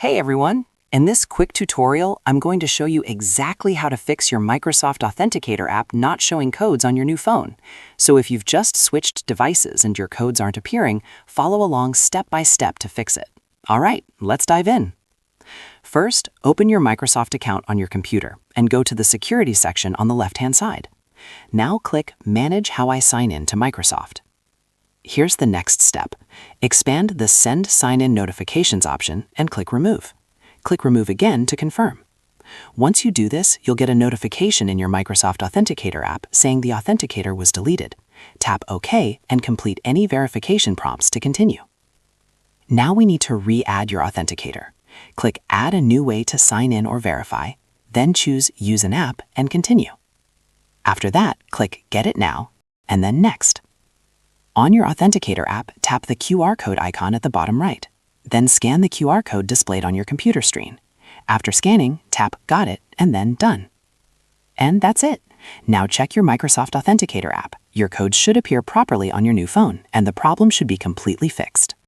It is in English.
Hey everyone! In this quick tutorial, I'm going to show you exactly how to fix your Microsoft Authenticator app not showing codes on your new phone. So if you've just switched devices and your codes aren't appearing, follow along step by step to fix it. All right, let's dive in. First, open your Microsoft account on your computer and go to the Security section on the left-hand side. Now click Manage How I Sign In to Microsoft. Here's the next step. Expand the Send Sign-In Notifications option and click Remove. Click Remove again to confirm. Once you do this, you'll get a notification in your Microsoft Authenticator app saying the Authenticator was deleted. Tap OK and complete any verification prompts to continue. Now we need to re-add your Authenticator. Click Add a new way to sign in or verify, then choose Use an app and continue. After that, click Get it now, and then Next. On your Authenticator app, tap the QR code icon at the bottom right. Then scan the QR code displayed on your computer screen. After scanning, tap Got it and then Done. And that's it. Now check your Microsoft Authenticator app. Your code should appear properly on your new phone, and the problem should be completely fixed.